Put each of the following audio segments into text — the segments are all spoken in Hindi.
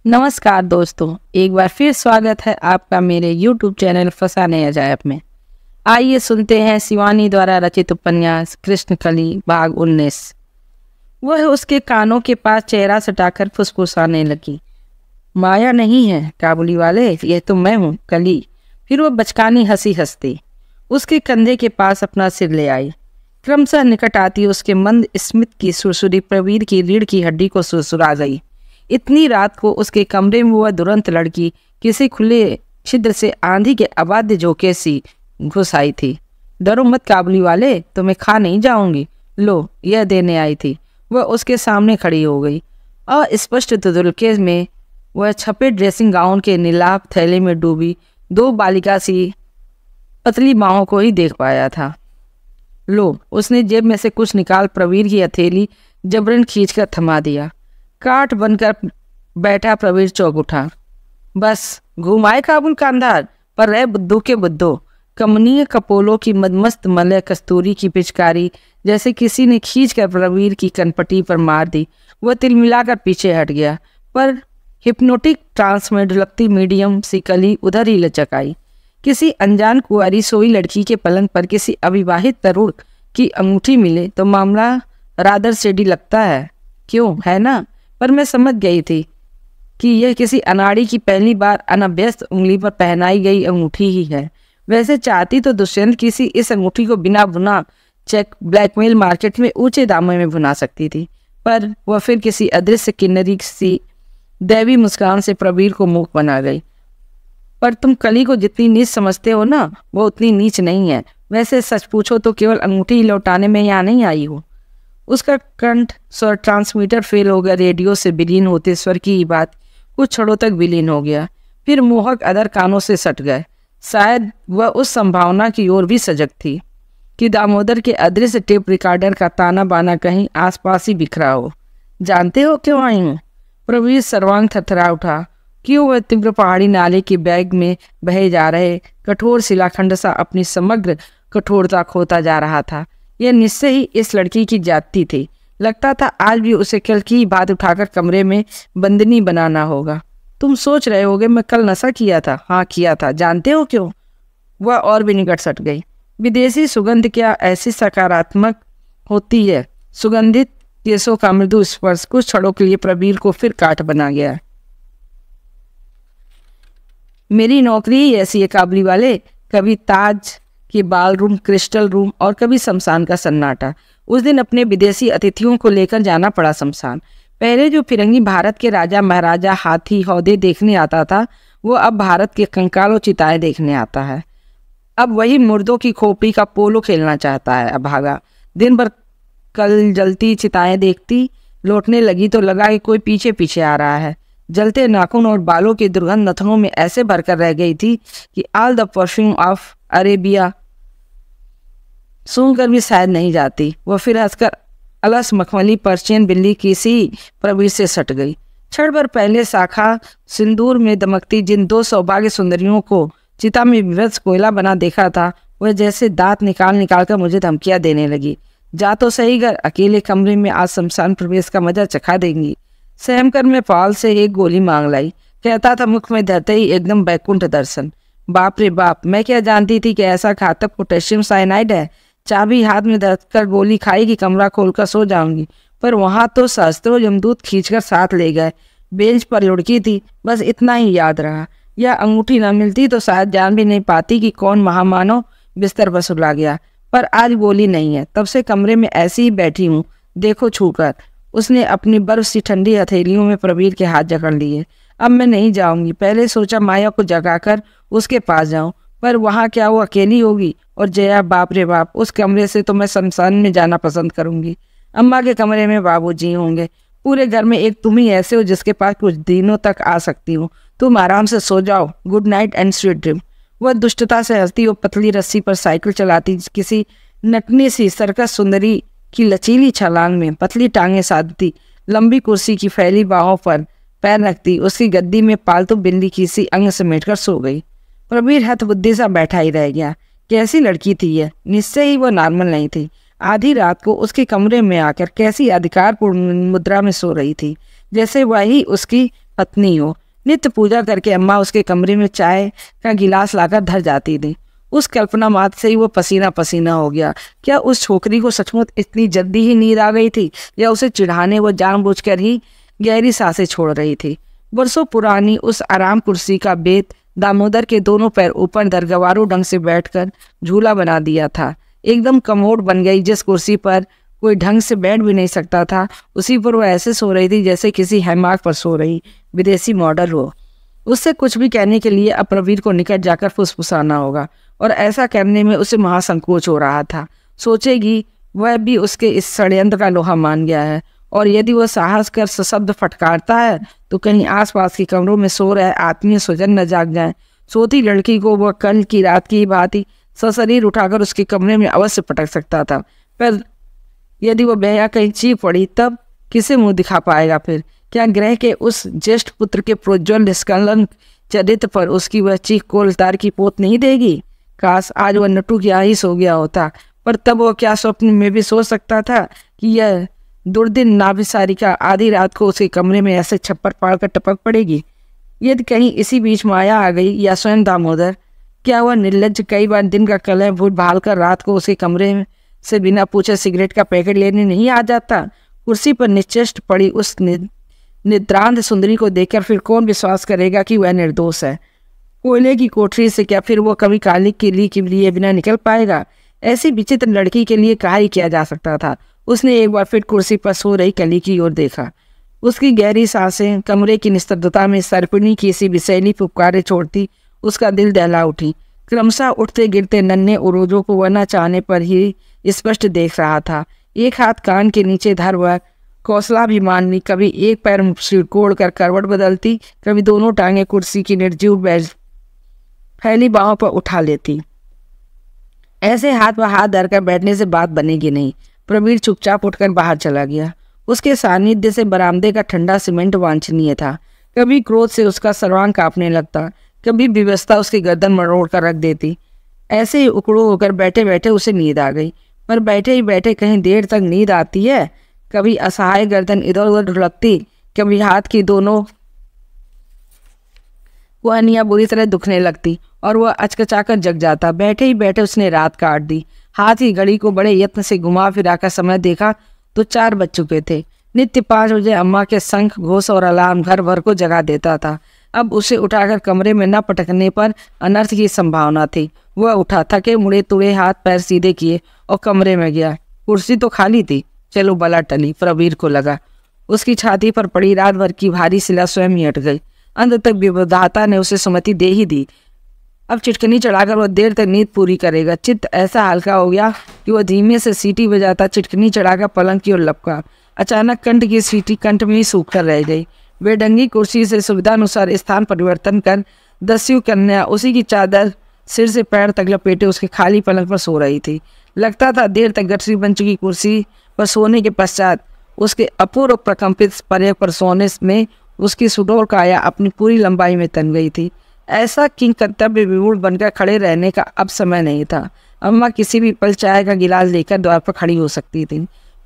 नमस्कार दोस्तों, एक बार फिर स्वागत है आपका मेरे YouTube चैनल फसाने अजायब में। आइए सुनते हैं शिवानी द्वारा रचित उपन्यास कृष्णकली भाग 19। वह उसके कानों के पास चेहरा सटाकर फुसफुसाने लगी। माया नहीं है काबुली वाले, यह तो मैं हूँ कली। फिर वह बचकानी हंसी हंसती उसके कंधे के पास अपना सिर ले आई। क्रमशः निकट आती उसके मंद स्मित की सुरसुरी प्रवीर की रीढ़ की हड्डी को सुरसुरा गई। इतनी रात को उसके कमरे में वह दुरंत लड़की किसी खुले छिद्र से आंधी के अबाध्य झोंके सी घुस आई थी। डरो मत काबुली वाले, तुम्हें खा नहीं जाऊंगी, लो यह देने आई थी। वह उसके सामने खड़ी हो गई। अस्पष्ट धुंधलके में वह छपे ड्रेसिंग गाउन के नीलाभ थैले में डूबी दो बालिका सी पतली बाहों को ही देख पाया था। लो, उसने जेब में से कुछ निकाल प्रवीर की हथेली जबरन खींचकर थमा दिया। काठ बनकर बैठा प्रवीर चौंक उठा। बस घुमाए काबुल का अंधार, पर रहे बुद्धू के बुद्धो। कमनीय कपोलों की मदमस्त मलय कस्तूरी की पिचकारी जैसे किसी ने खींचकर प्रवीर की कनपटी पर मार दी। वह तिलमिलाकर पीछे हट गया, पर हिप्नोटिक ट्रांस में ढुलकती मीडियम सी कली उधर ही लचक आई। किसी अनजान कुंवारी सोई लड़की के पलंग पर किसी अविवाहित तरुण की अंगूठी मिले तो मामला रादर सेडी लगता है, क्यों है ना? पर मैं समझ गई थी कि यह किसी अनाड़ी की पहली बार अनभ्यस्त उंगली पर पहनाई गई अंगूठी ही है। वैसे चाहती तो दुष्यंत किसी इस अंगूठी को बिना भुना चेक ब्लैकमेल मार्केट में ऊंचे दामों में भुना सकती थी, पर वह फिर किसी अदृश्य किन्नरी सी दैवी मुस्कान से प्रवीर को मूक बना गई। पर तुम कली को जितनी नीच समझते हो ना, वो उतनी नीच नहीं है। वैसे सच पूछो तो केवल अंगूठी लौटाने में यहाँ नहीं आई हो। उसका कंठ स्वर ट्रांसमीटर फेल हो गया। रेडियो से विलीन होते स्वर की ही बात कुछ क्षणों तक विलीन हो गया, फिर मोहक अदर कानों से सट गए। शायद वह उस संभावना की ओर भी सजग थी कि दामोदर के अदृश्य टेप रिकॉर्डर का ताना बाना कहीं आसपास ही बिखरा हो। जानते हो क्यों आई हूँ? प्रवीर सर्वांग थरथरा उठा। क्यों? वह तीव्र पहाड़ी नाले के बैग में बहे जा रहे कठोर शिलाखंड सा अपनी समग्र कठोरता खोता जा रहा था। यह निश्चय ही इस लड़की की जाति थी। लगता था आज भी उसे कल की बात उठाकर कमरे में बंदनी बनाना होगा। तुम सोच रहे होगे मैं कल नशा किया था। हाँ किया था। जानते हो क्यों? वह और भी निकट सट गई। विदेशी सुगंध क्या ऐसी सकारात्मक होती है? सुगंधित केसों का मृदु स्पर्श कुछ क्षणों के लिए प्रवीर को फिर काट बना गया। मेरी नौकरी ही ऐसी है काबुली वाले, कभी ताज के बाल रूम, क्रिस्टल रूम और कभी शमशान का सन्नाटा। उस दिन अपने विदेशी अतिथियों को लेकर जाना पड़ा शमशान। पहले जो फिरंगी भारत के राजा महाराजा हाथी हौदे देखने आता था, वो अब भारत के कंकाल और चिताएं देखने आता है। अब वही मुर्दों की खोपड़ी का पोलो खेलना चाहता है। अब भागा दिन भर कल जलती चिताएं देखती, लौटने लगी तो लगा कि कोई पीछे पीछे आ रहा है। जलते नाखून और बालों की दुर्गंध नथनों में ऐसे भरकर रह गई थी कि all the perfume of Arabia सूंघकर भी शायद नहीं जाती। वह फिर हंसकर अलस मखमली पर्शियन बिल्ली की सी प्रवीर से सट गई। क्षण भर पहले शाखा सिंदूर में दमकती जिन दो सौभाग्य सुंदरियों को चिता में विवश कोयला बना देखा था, वह जैसे दांत निकाल निकाल कर मुझे धमकियां देने लगी। जा तो सही घर, अकेले कमरे में आज शमशान प्रवेश का मजा चखा देंगी। सहम कर मैं पाल से एक गोली मांग लाई। कहता था मुख में धरते ही एकदम बैकुंठ दर्शन। बाप रे बाप, मैं क्या जानती थी कि ऐसा घातक पोटेशियम साइनाइड है। चाबी हाथ में धरकर गोली खाई कि कमरा खोलकर सो जाऊंगी, पर वहां तो सहस्त्रों यमदूत खींचकर साथ ले गए। बेंच पर लुढ़की थी, बस इतना ही याद रहा। यह अंगूठी न मिलती तो शायद जान भी नहीं पाती कि कौन महामानव बिस्तर पर सुला गया। पर आज गोली नहीं है, तब से कमरे में ऐसी ही बैठी हूँ, देखो छूकर। उसने अपनी बर्फ सी ठंडी हथेलियों में प्रवीर के हाथ जकड़ लिए। अब मैं नहीं जाऊंगी। पहले सोचा माया को जगाकर उसके पास जाऊं, पर वहां क्या वो अकेली होगी? और जया, बाप रे बाप, उस कमरे से तो मैं शमशान में जाना पसंद करूंगी। अम्मा के कमरे में बाबूजी होंगे। पूरे घर में एक तुम ही ऐसे हो जिसके पास कुछ दिनों तक आ सकती हूँ। तुम आराम से सो जाओ। Good night and sweet dream. वह दुष्टता से हंसती और पतली रस्सी पर साइकिल चलाती किसी नटनी सी सर्कस सुंदरी की लचीली छलांग में पतली टांगें साधती, लंबी कुर्सी की फैली बाहों पर पैर रखती, उसकी गद्दी में पालतू बिल्ली की सी अंग समेटकर सो गई। प्रवीर हतबुद्धि सा बैठा ही रह गया। कैसी लड़की थी यह? निश्चय ही वह नॉर्मल नहीं थी। आधी रात को उसके कमरे में आकर कैसी अधिकारपूर्ण मुद्रा में सो रही थी, जैसे वही उसकी पत्नी हो। नित्य पूजा करके अम्मा उसके कमरे में चाय का गिलास लाकर धर जाती थी। उस कल्पना मात्र से ही वो पसीना पसीना हो गया। क्या उस छोकरी को सचमुच इतनी जल्दी ही नींद आ गई थी, या उसे चिढ़ाने वो जानबूझकर ही गहरी सांसें छोड़ रही थी। बरसों पुरानी उस आराम कुर्सी का बेत दामोदर के दोनों पैर ऊपर दरगवारू ढंग से बैठकर झूला बना दिया था। एकदम कमोड बन गई। जिस कुर्सी पर कोई ढंग से बैठ भी नहीं सकता था, उसी पर वो ऐसे सो रही थी जैसे किसी हैमाक पर सो रही विदेशी मॉडल हो। उससे कुछ भी कहने के लिए अब प्रवीर को निकट जाकर फुसफुसाना होगा, और ऐसा करने में उसे महासंकोच हो रहा था। सोचेगी वह भी उसके इस षड्यंत्र का लोहा मान गया है, और यदि वह साहस कर सशब्द फटकारता है तो कहीं आसपास के कमरों में सो रहे आत्मीय स्वजन न जाग जाएं। सोती लड़की को वह कल की रात की भांति सशरीर उठाकर उसके कमरे में अवश्य पटक सकता था, पर यदि वह बेहया कहीं चीख पड़ी तब किसे मुंह दिखा पाएगा? फिर क्या ग्रह के उस ज्येष्ठ पुत्र के प्रोज्वल निष्कलन चरित्र पर उसकी वह चीख कोल तार की पोत नहीं देगी? काश आज वह नटू क्या ही सो गया होता, पर तब वह क्या स्वप्न में भी सोच सकता था कि यह दुर्दिन नाभिसारिका आधी रात को उसके कमरे में ऐसे छप्पर पाड़ कर टपक पड़ेगी। यदि कहीं इसी बीच माया आ गई, या स्वयं दामोदर, क्या वह निर्लज्ज कई बार दिन का कलह भूल भाल कर रात को उसके कमरे में से बिना पूछे सिगरेट का पैकेट लेने नहीं आ जाता? कुर्सी पर निश्चेष्ट पड़ी उस निद्रांत सुंदरी को देखकर फिर कौन विश्वास करेगा कि वह निर्दोष है? कोयले की कोठरी से क्या फिर वो कभी काली किली के लिए बिना निकल पाएगा? ऐसी विचित्र लड़की के लिए कहा ही किया जा सकता था। उसने एक बार फिर कुर्सी पर सो रही कली की ओर देखा। उसकी गहरी सांसें कमरे की निस्तब्धता में सर्पिणी की सी विषैली फुफकारें छोड़ती उसका दिल दहला उठी। क्रमशः उठते गिरते नन्हे उरोजों को वह न चाहने पर ही स्पष्ट देख रहा था। एक हाथ कान के नीचे धर वह कौशलाभिमानी कभी एक पैर सिरकोड़ कर करवट बदलती, कभी दोनों टांगे कुर्सी की निर्जीव फैली बाहों पर उठा लेती। ऐसे हाथ पर हाथ धरकर बैठने से बात बनेगी नहीं। प्रवीर चुपचाप उठकर बाहर चला गया। उसके सानिध्य से बरामदे का ठंडा सीमेंट वांछनीय था। कभी क्रोध से उसका सर्वांग कांपने लगता, कभी विवशता उसकी गर्दन मरोड़ कर रख देती। ऐसे ही उकड़ू होकर बैठे बैठे उसे नींद आ गई, पर बैठे ही बैठे कहीं देर तक नींद आती है। कभी असहाय गर्दन इधर उधर ढुलकती, कभी हाथ की दोनों कुहनियाँ बुरी तरह दुखने लगती और वह अचकचाकर जग जाता। बैठे ही बैठे उसने रात काट दी। हाथ की घड़ी को बड़े यत्न से घुमा फिरा कर समय देखा तो 4 बज चुके थे। नित्य 5 बजे अम्मा के शंख घोष और अलार्म घर भर को जगा देता था। अब उसे उठाकर कमरे में न पटकने पर अनर्थ की संभावना थी। वह उठा, थके मुड़े तुड़े हाथ पैर सीधे किए और कमरे में गया। कुर्सी तो खाली थी। चलो बला टली, प्रवीर को लगा। उसकी छाती पर पड़ी रात भर की भारी शिला स्वयं ही हट गई। अंत तक विधाता ने उसे सुमति दे ही दी। अब चिटकनी चढ़ाकर वह देर तक नींद पूरी करेगा। चित्त ऐसा हल्का हो गया कि वह धीमे से सीटी बजाता चिटकनी चढ़ाकर पलंग की ओर लपका। अचानक कंठ की सीटी कंठ में ही सूख कर रह गई। बेढंगी कुर्सी से सुविधानुसार स्थान परिवर्तन कर दस्यु कन्या उसी की चादर सिर से पैर तक लपेटे उसके खाली पलंग पर सो रही थी। लगता था देर तक गठरी बन चुकी कुर्सी पर सोने के पश्चात उसके अपूर्व प्रकंपित पर्य पर सोने में उसकी सुडौल काया अपनी पूरी लंबाई में तन गई थी। ऐसा किंग कर्तव्य विमूढ़ बनकर खड़े रहने का अब समय नहीं था। अम्मा किसी भी पल चाय का गिलास लेकर द्वार पर खड़ी हो सकती थी।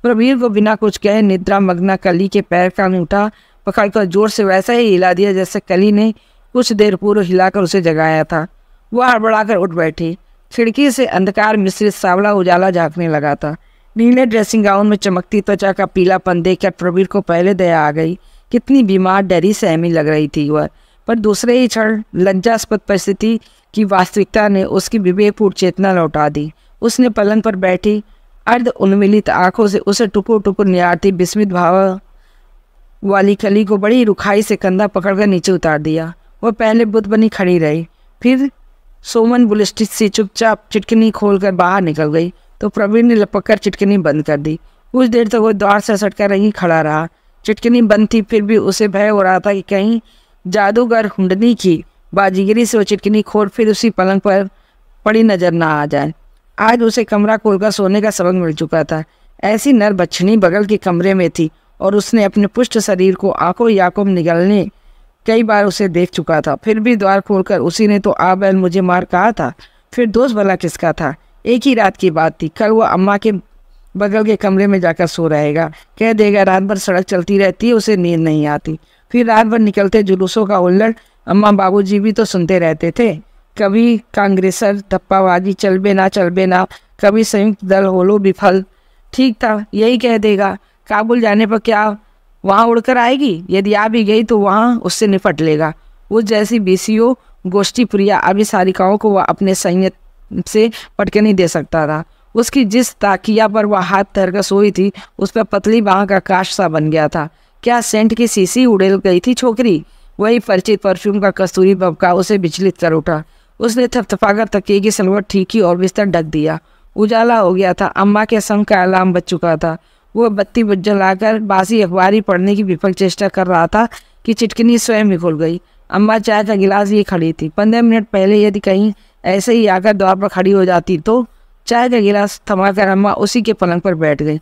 प्रवीर को बिना कुछ कहे निद्रा मग्ना कली के पैर का अंगूठा पकड़कर जोर से वैसा ही हिला दिया जैसे कली ने कुछ देर पूर्व हिलाकर उसे जगाया था। वह हड़बड़ाकर उठ बैठी। खिड़की से अंधकार मिश्रित सावला उजाला झांकने लगा था। नीले ड्रेसिंग गाउन में चमकती त्वचा का पीलापन देखकर प्रवीर को पहले दया आ गई। कितनी बीमार डरी सहमी लग रही थी वह, पर दूसरे ही क्षण लज्जास्पद परिस्थिति की वास्तविकता ने उसकी विवेकपूर्ण चेतना लौटा दी। उसने पलंग पर बैठी अर्ध उन्मिलित आंखों से उसे टुकुर टुकुर निहारती विस्मित भाव वाली कली को बड़ी रुखाई से कंधा पकड़कर नीचे उतार दिया। वह पहले बुत बनी खड़ी रही, फिर सोमन बुलिस्टिक सी चुपचाप चिटकनी खोलकर बाहर निकल गई तो प्रवीर ने लपककर चिटकनी बंद कर दी। कुछ देर तक वह द्वार से सटकर रही खड़ा रहा। चिटकनी बंद थी, फिर भी उसे भय हो रहा था कि कहीं जादूगर हुंडनी की बाजीगिरी से वो चिटकनी खोल फिर उसी पलंग पर पड़ी नजर ना आ जाए। आज उसे कमरा खोलकर सोने का सबक मिल चुका था। ऐसी नर बच्छनी बगल के कमरे में थी और उसने अपने पुष्ट शरीर को आंखों ही आंखों में निगलने कई बार उसे देख चुका था। फिर भी द्वार खोलकर उसी ने तो आ बैल मुझे मार कहा था। फिर दोष भला किसका था? एक ही रात की बात थी। कल वह अम्मा के बगल के कमरे में जाकर सो रहेगा। कह देगा रात भर सड़क चलती रहती है, उसे नींद नहीं आती। फिर रात भर निकलते जुलूसों का उल्लड़ अम्मा बाबूजी भी तो सुनते रहते थे। कभी कांग्रेसर धप्पाबाजी चलबे ना, कभी संयुक्त दल होलो विफल। ठीक था, यही कह देगा काबुल जाने पर क्या वहाँ उड़कर आएगी, यदि आ भी गई तो वहाँ उससे निपट लेगा। उस जैसी बीसीओ गोष्ठी प्रिया अभिसारिकाओं को वह अपने संयत से पटके नहीं दे सकता था। उसकी जिस ताकिया पर वह हाथ धरकर सोई थी उस पर पतली बाह का काश सा बन गया था। क्या सेंट की शीशी उड़ेल गई थी छोकरी? वही परिचित परफ्यूम का कस्तूरी बबका उसे विचलित कर उठा। उसने थपथपाकर तकिए की सलवट ठीक की और बिस्तर ढक दिया। उजाला हो गया था। अम्मा के संग का अलार्म बज चुका था। वह बत्ती जलाकर बासी अखबारी पढ़ने की विफल चेष्टा कर रहा था कि चिटकनी स्वयं ही खुल गई। अम्मा चाय का गिलास लिए खड़ी थी। 15 मिनट पहले यदि कहीं ऐसे ही आकर द्वार पर खड़ी हो जाती तो। चाय का गिलास थमाकर अम्मा उसी के पलंग पर बैठ गई।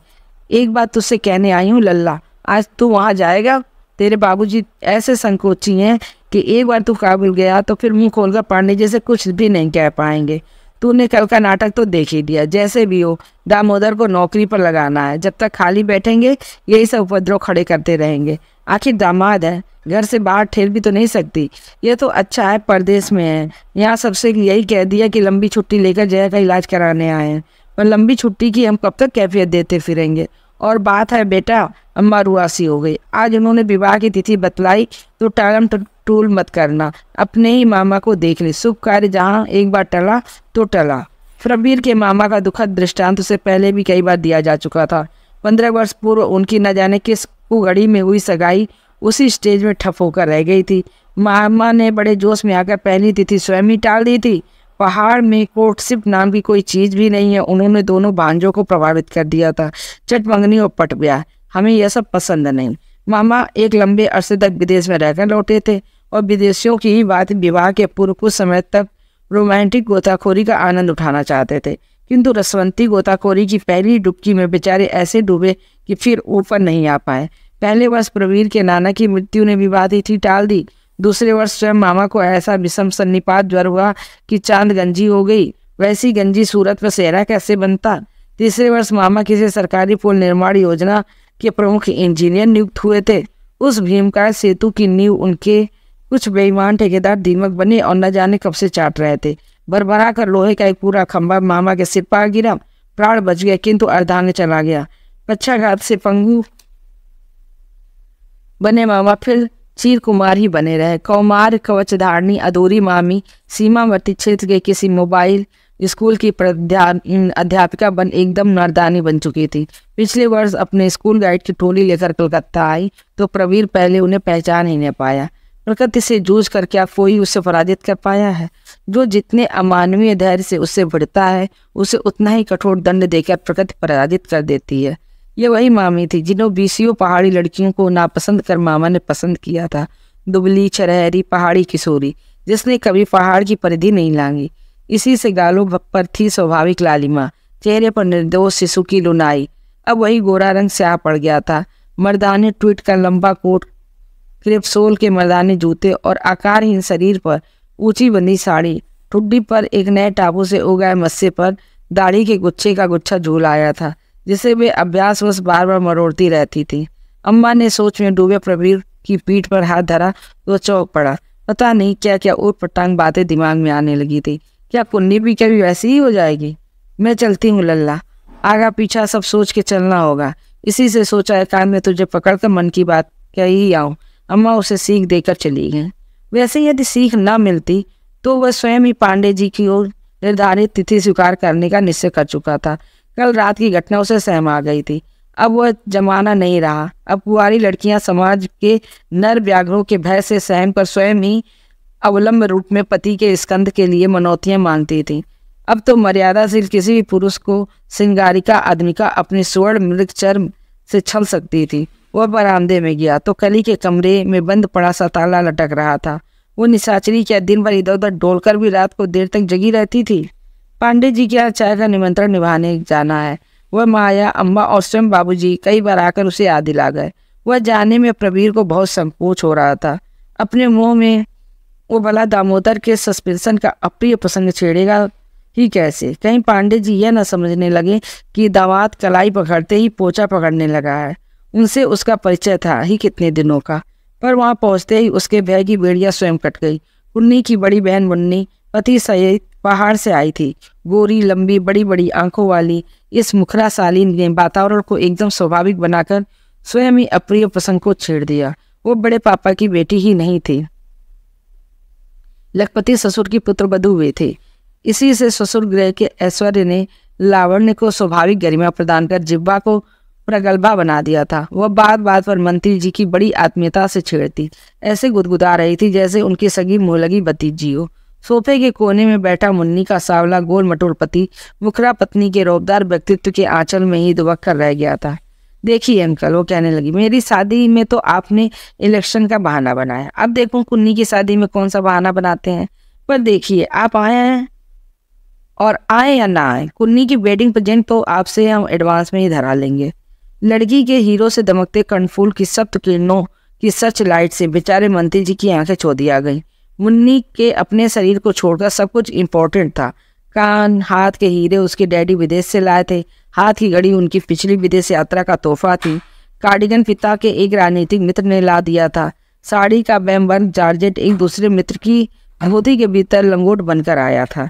एक बात तुझसे कहने आई हूँ लल्ला, आज तू वहाँ जाएगा? तेरे बाबूजी ऐसे संकोची हैं कि एक बार तू काबुल गया तो फिर मुंह खोलकर पांडे जैसे कुछ भी नहीं कह पाएंगे। तूने कल का नाटक तो देख ही दिया। जैसे भी हो दामोदर को नौकरी पर लगाना है। जब तक खाली बैठेंगे यही सब उपद्रव खड़े करते रहेंगे। आखिर दामाद है, घर से बाहर ठेल भी तो नहीं सकती। ये तो अच्छा है परदेश में है। यहाँ सबसे यही कह दिया कि लंबी छुट्टी लेकर जया का इलाज कराने आए हैं, पर लंबी छुट्टी की हम कब तक कैफियत देते फिरेंगे। और बात है बेटा, अम्मा रुआसी हो गई। आज उन्होंने विवाह की तिथि बतलाई तो टालम टूल मत करना। अपने ही मामा को देख ले। शुभ कार्य जहाँ एक बार टला तो टला। प्रवीर के मामा का दुखद दृष्टांत उसे पहले भी कई बार दिया जा चुका था। 15 वर्ष पूर्व उनकी न जाने किस कुघड़ी में हुई सगाई उसी स्टेज में ठप होकर रह गई थी। मामा ने बड़े जोश में आकर पहली तिथि स्वयं ही टाल दी थी। पहाड़ में कोर्टशिप नाम की कोई चीज भी नहीं है। उन्होंने दोनों भांजों को प्रभावित कर दिया था। चट मंगनी और पट गया। हमें यह सब पसंद नहीं। मामा एक लंबे अरसे तक विदेश में रहकर लौटे थे और विदेशियों की ही बात विवाह के पूर्व कुछ समय तक रोमांटिक गोताखोरी का आनंद उठाना चाहते थे, किंतु रसवंती गोताखोरी की पहली डुबकी में बेचारे ऐसे डूबे कि फिर ऊपर नहीं आ पाए। पहले वर्ष प्रवीर के नाना की मृत्यु ने विवाह तिथि टाल दी। दूसरे वर्ष स्वयं मामा को ऐसा विषम सन्निपात ज्वर हुआ कि चांद गंजी हो गई। वैसी गंजी सूरत पर सेहरा कैसे बनता। तीसरे वर्ष मामा किसी सरकारी पुल निर्माण योजना के प्रमुख इंजीनियर नियुक्त हुए थे। उस भीमकाय सेतु की नींव उनके कुछ बेईमान ठेकेदार दीमक बने और न जाने कब से चाट रहे थे। भरभरा कर लोहे का एक पूरा खंभा मामा के सिर पर गिरा। प्राण बच गया किंतु अर्धांग चला गया। पक्षाघात से पंगु बने मामा फिर चीर कुमार ही बने रहे। कौमार कवचधारणी अधूरी मामी सीमावर्ती क्षेत्र के किसी मोबाइल स्कूल की अध्यापिका बन एकदम मर्दानी बन चुकी थी। पिछले वर्ष अपने स्कूल गाइड की टोली लेकर कलकत्ता आई तो प्रवीर पहले उन्हें पहचान ही नहीं पाया। प्रकृति से जूझ कर क्या कोई उसे पराजित कर पाया है? जो जितने अमानवीय धैर्य से उससे बढ़ता है उसे उतना ही कठोर दंड देकर प्रकृति पराजित कर देती है। ये वही मामी थी जिन्होंने बीसियों पहाड़ी लड़कियों को नापसंद कर मामा ने पसंद किया था। दुबली छरहरी पहाड़ी किशोरी जिसने कभी पहाड़ की परिधि नहीं लांगी। इसी से गालों पर थी स्वाभाविक लालिमा, चेहरे पर निर्दोष शिशु की लुनाई। अब वही गोरा रंग स्याह पड़ गया था। मर्दाने ट्वीट का लंबा कोट, क्रिप्सोल के मर्दाने जूते और आकारहीन शरीर पर ऊंची बंदी साड़ी, ठुड्डी पर एक नए टापू से उगाए मस्से पर दाढ़ी के गुच्छे का गुच्छा झूल आया था जिसे वे अभ्यासवश बार बार मरोड़ती रहती थी। अम्मा ने सोच में डूबे प्रवीर की पीठ पर हाथ धरा तो चौंक पड़ा। पता नहीं क्या क्या ऊट पटांग बातें दिमाग में आने लगी थी। क्या पुन्नी भी कभी वैसी ही हो जाएगी? मैं चलती हूँ लल्ला, आगा पीछा सब सोच के चलना होगा। इसी से सोचा है कान में तुझे पकड़कर मन की बात कह ही आऊँ। अम्मा उसे सीख देकर चली गई। वैसे यदि सीख न मिलती तो वह स्वयं ही पांडे जी की ओर निर्धारित तिथि स्वीकार करने का निश्चय कर चुका था। कल रात की घटना उसे सहम आ गई थी। अब वह जमाना नहीं रहा। अब कुंवारी लड़कियां समाज के नर व्याघ्रों के भय से सहम कर स्वयं ही अवलंब रूप में पति के स्कंद के लिए मनौतियां मांगती थी। अब तो मर्यादाशील किसी भी पुरुष को श्रृंगारिका आदमिका अपनी स्वर्ण मृग चर्म से छल सकती थी। वह बरामदे में गया तो कली के कमरे में बंद पड़ा सा ताला लटक रहा था। वो निशाचरी क्या दिन भर इधर उधर डोलकर भी रात को देर तक जगी रहती थी। पांडे जी के यहाँ चाय का निमंत्रण निभाने जाना है। वह माया, अम्मा और स्वयं बाबूजी कई बार आकर उसे याद दिला गए। वह जाने में प्रवीर को बहुत संकोच हो रहा था। अपने मुंह में वो भला दामोदर के सस्पेंशन का अप्रिय प्रसंग छेड़ेगा ही कैसे? कहीं पांडे जी यह न समझने लगे कि दामाद कलाई पकड़ते ही पोचा पकड़ने लगा है। उनसे उसका परिचय था ही कितने दिनों का। पर वहां पहुंचते ही उसके भय की बेड़ियां स्वयं कट गई। कुन्नी की बड़ी बहन मुन्नी पति सहित पहाड़ से आई थी। गोरी, लंबी, बड़ी बड़ी आंखों वाली इस मुखरा सालीन ने वातावरण को एकदम स्वाभाविक बनाकर स्वयं ही अप्रिय प्रसंग को छेड़ दिया। वो बड़े पापा की बेटी ही नहीं थी, लखपति ससुर की पुत्र वधू हुए थे। इसी से ससुर गृह के ऐश्वर्य ने लावण्य को स्वाभाविक गरिमा प्रदान कर जिह्वा को प्रगल्भा बना दिया था। वह बात बात पर मंत्री जी की बड़ी आत्मीयता से छेड़ती, ऐसे गुदगुदा रही थी जैसे उनकी सगी मोहलगी भतीजी हो। सोफे के कोने में बैठा मुन्नी का सावला गोल मटोल पति मुखरा पत्नी के रौबदार व्यक्तित्व के आंचल में ही दुबक कर रह गया था। देखिए अंकल, वो कहने लगी, मेरी शादी में तो आपने इलेक्शन का बहाना बनाया, अब देखो कुन्नी की शादी में कौन सा बहाना बनाते हैं। पर देखिए, आप आए हैं और आए या ना आए, कुन्नी की वेडिंग प्रेजेंट तो आपसे हम एडवांस में ही धरा लेंगे। लड़की के हीरो से दमकते कर्णफूल की सप्त किरणों की सर्च लाइट से बेचारे मंत्री जी की आंखें चौधी आ गई। मुन्नी के अपने शरीर को छोड़कर सब कुछ इम्पोर्टेंट था। कान, हाथ के हीरे उसके डैडी विदेश से लाए थे। हाथ की घड़ी उनकी पिछली विदेश यात्रा का तोहफा थी। कार्डिगन पिता के एक राजनीतिक मित्र ने ला दिया था। साड़ी का बैमवर्क जॉर्जेट एक दूसरे मित्र की धोती के भीतर लंगोट बनकर आया था।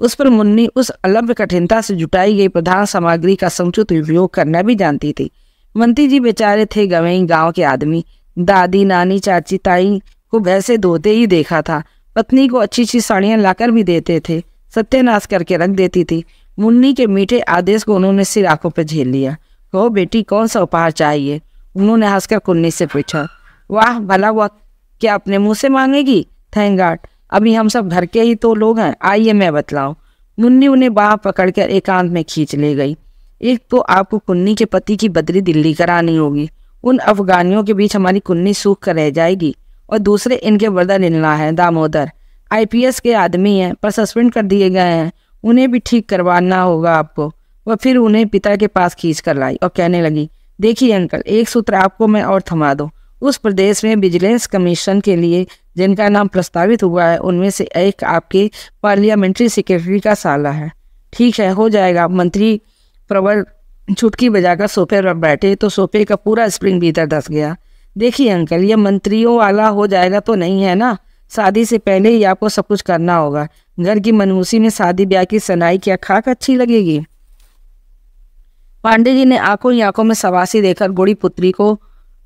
उस पर मुन्नी उस अलभ्य कठिनता से जुटाई गई प्रधान सामग्री का समुचित उपयोग करना भी जानती थी। मंत्री जी बेचारे थे गंवई गांव के आदमी। दादी, नानी, चाची, ताई को भैंसे धोते ही देखा था। पत्नी को अच्छी अच्छी साड़ियाँ लाकर भी देते थे, सत्यानाश करके रख देती थी। मुन्नी के मीठे आदेश को उन्होंने सिर आंखों पर झेल लिया। कहो बेटी, कौन सा उपहार चाहिए? उन्होंने हंसकर कुन्नी से पूछा। वाह भला, हुआ क्या अपने मुंह से मांगेगी? थैंक गॉड, अभी हम सब घर के ही तो लोग हैं, आइए मैं बतलाऊं। मुन्नी उन्हें बाह पकड़कर एकांत में खींच ले गई। एक तो आपको कुन्नी के पति की बदली दिल्ली करानी होगी, उन अफगानियों के बीच हमारी कुन्नी सूख कर रह जाएगी। और दूसरे इनके ब्रदर इनला हैं दामोदर, IPS के आदमी हैं पर सस्पेंड कर दिए गए हैं, उन्हें भी ठीक करवाना होगा आपको। वह फिर उन्हें पिता के पास खींच कर लाई और कहने लगी, देखिए अंकल, एक सूत्र आपको मैं और थमा दूं। उस प्रदेश में विजिलेंस कमीशन के लिए जिनका नाम प्रस्तावित हुआ है, उनमें से एक आपके पार्लियामेंट्री सेक्रेटरी का साला है। ठीक है, हो जाएगा। मंत्री प्रबल चुटकी बजाकर सोफे पर बैठे तो सोफे का पूरा स्प्रिंग भीतर धंस गया। देखिए अंकल, ये मंत्रियों वाला हो जाएगा तो नहीं है ना। शादी से पहले ही आपको सब कुछ करना होगा। घर की मनहूसी में शादी ब्याह की सनाई क्या खाक अच्छी लगेगी? पांडे जी ने आंखों ही आंखों में सवासी देकर बूढ़ी पुत्री को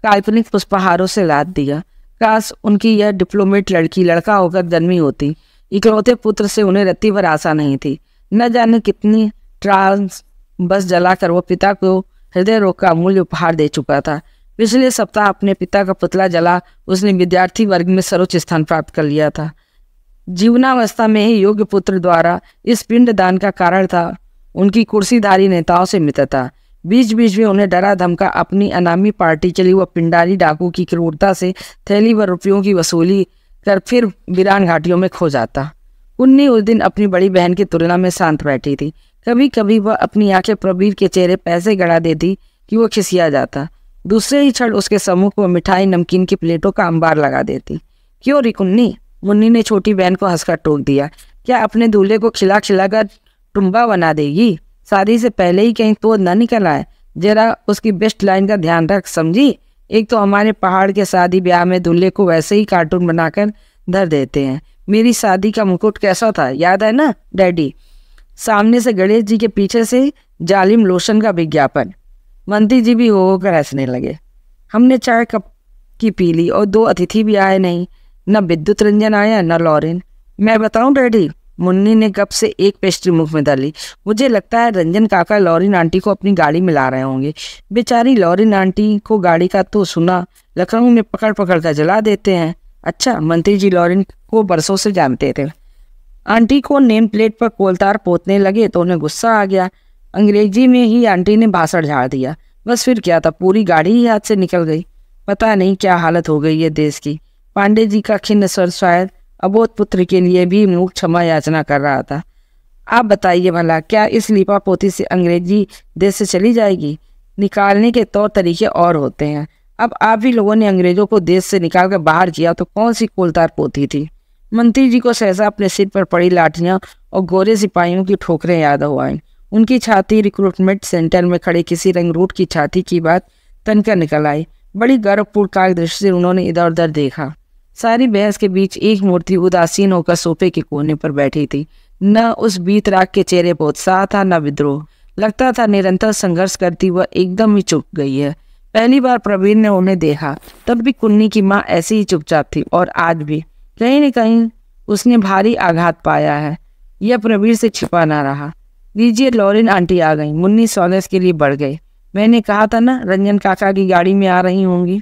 काल्पनिक पुष्पहारों से लाद दिया। काश उनकी यह डिप्लोमेट लड़की लड़का होकर जन्मी होती। इकलौते पुत्र से उन्हें रत्ती भर आशा नहीं थी। न जाने कितनी ट्रांस बस जलाकर वो पिता को हृदय रोग का अमूल्य उपहार दे चुका था। पिछले सप्ताह अपने पिता का पुतला जला उसने विद्यार्थी वर्ग में सर्वोच्च स्थान प्राप्त कर लिया था। जीवनावस्था में ही योग्य पुत्र द्वारा इस पिंडदान का कारण था उनकी कुर्सीधारी नेताओं से मित्रता। बीच बीच में उन्हें डरा धमका अपनी अनामी पार्टी चली वह पिंडारी डाकू की क्रूरता से थैली भर रुपयों की वसूली कर फिर वीरान घाटियों में खो जाता। कुन्नी उस दिन अपनी बड़ी बहन की तुलना में शांत बैठी थी। कभी कभी वह अपनी आंखें प्रवीर के चेहरे पैसे गड़ा देती कि वह खिसिया जाता। दूसरे ही क्षण उसके सम्मुख को मिठाई नमकीन की प्लेटों का अंबार लगा देती। क्यों री कुन्नी? मुन्नी ने छोटी बहन को हंसकर टोक दिया। क्या अपने दूल्हे को खिला खिलाकर टुम्बा बना देगी? शादी से पहले ही कहीं तो न निकल आए। जरा उसकी बेस्ट लाइन का ध्यान रख, समझी? एक तो हमारे पहाड़ के शादी ब्याह में दूल्हे को वैसे ही कार्टून बनाकर धर देते हैं। मेरी शादी का मुकुट कैसा था, याद है ना डैडी? सामने से गणेश जी के पीछे से जालिम लोशन का विज्ञापन। मंत्री जी भी होकर हंसने लगे। हमने चाय कप की पी ली और 2 अतिथि भी आए नहीं। न विद्युत रंजन आया न लॉरेन। मैं बताऊं डैडी? मुन्नी ने गप से एक पेस्ट्री मुख में डाली। मुझे लगता है रंजन काका लॉरेन आंटी को अपनी गाड़ी में ला रहे होंगे। बेचारी लॉरेन आंटी को गाड़ी का तो सुना, लखनऊ में पकड़ पकड़ कर जला देते हैं। अच्छा, मंत्री जी लॉरेन को बरसों से जानते थे। आंटी को नेम प्लेट पर कोलतार पोतने लगे तो उन्हें गुस्सा आ गया। अंग्रेजी में ही आंटी ने भाषण झाड़ दिया। बस फिर क्या था, पूरी गाड़ी ही हाथ से निकल गई। पता नहीं क्या हालत हो गई है देश की। पांडे जी का खिन्न स्वर शायद अबोध पुत्र के लिए भी मुख क्षमा याचना कर रहा था। आप बताइए भला, क्या इस लिपा पोती से अंग्रेजी देश से चली जाएगी? निकालने के तौर तरीके और होते हैं। अब आप ही लोगों ने अंग्रेजों को देश से निकाल कर बाहर किया तो कौन सी कोलतार पोती थी? मंत्री जी को सहसा अपने सिर पर पड़ी लाठियां और गोरे सिपाहियों की ठोकरें याद हो आईं। उनकी छाती रिक्रूटमेंट सेंटर में खड़े किसी रंगरूट की छाती की बात तनकर निकल आई। बड़ी गर्वपूर्वक दृष्टि से उन्होंने इधर उधर देखा। सारी बहस के बीच एक मूर्ति उदासीन होकर सोफे के कोने पर बैठी थी। न उस बीतराग के चेहरे पर उत्साह था, न विद्रोह। लगता था निरंतर संघर्ष करती हुआ एकदम ही चुप गई है। पहली बार प्रवीण ने उन्हें देखा, तब भी कुन्नी की माँ ऐसी ही चुपचाप थी, और आज भी कहीं न कहीं उसने भारी आघात पाया है। यह प्रवीण से छिपा ना रहा। लीजिए, लॉरेन आंटी आ गई। मुन्नी स्वागत के लिए बढ़ गई। मैंने कहा था ना, रंजन काका की गाड़ी में आ रही होंगी।